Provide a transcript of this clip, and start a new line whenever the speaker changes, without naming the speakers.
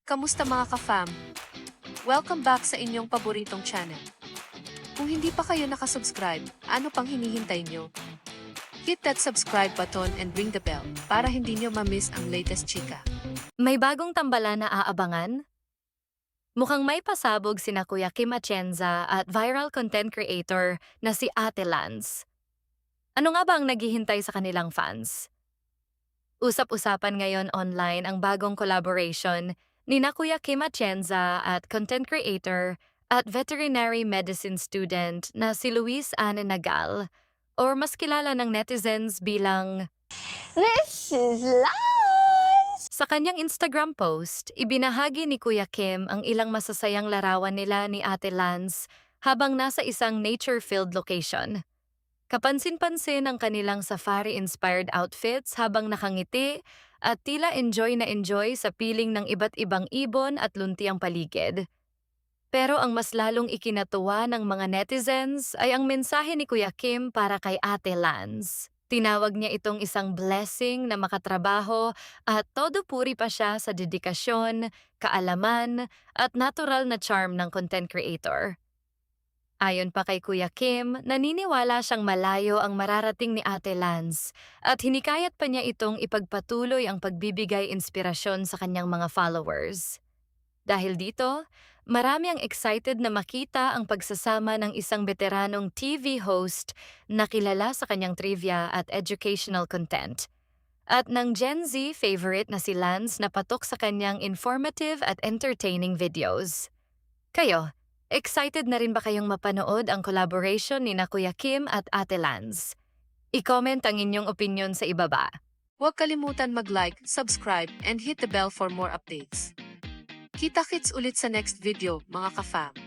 Kamusta mga ka-fam? Welcome back sa inyong paboritong channel. Kung hindi pa kayo nakasubscribe, ano pang hinihintay nyo? Hit that subscribe button and ring the bell para hindi nyo ma-miss ang latest chika.
May bagong tambalan na aabangan? Mukhang may pasabog sina Kuya Kim Atienza at viral content creator na si Ate Lance. Ano nga ba ang naghihintay sa kanilang fans? Usap-usapan ngayon online ang bagong collaboration ni na Kuya Kim Atienza at content creator at veterinary medicine student na si Luis Anne Nagal, or mas kilala ng netizens bilang
This is life!
Sa kanyang Instagram post, ibinahagi ni Kuya Kim ang ilang masasayang larawan nila ni Ate Lance habang nasa isang nature-filled location. Kapansin-pansin ang kanilang safari-inspired outfits habang nakangiti at tila enjoy na enjoy sa piling ng iba't ibang ibon at luntiang paligid. Pero ang mas lalong ikinatuwa ng mga netizens ay ang mensahe ni Kuya Kim para kay Ate Lance. Tinawag niya itong isang blessing na makatrabaho at todo puri pa siya sa dedikasyon, kaalaman at natural na charm ng content creator. Ayon pa kay Kuya Kim, naniniwala siyang malayo ang mararating ni Ate Lance at hinikayat pa niya itong ipagpatuloy ang pagbibigay inspirasyon sa kanyang mga followers. Dahil dito, marami ang excited na makita ang pagsasama ng isang veteranong TV host na kilala sa kanyang trivia at educational content, at ng Gen Z favorite na si Lance na patok sa kanyang informative at entertaining videos. Kayo, excited na rin ba kayong mapanood ang collaboration ni na Kuya Kim at Ate Lance? I-comment ang inyong opinion sa ibaba.
Huwag kalimutan mag-like, subscribe, and hit the bell for more updates. Kita-kits ulit sa next video, mga ka-fam.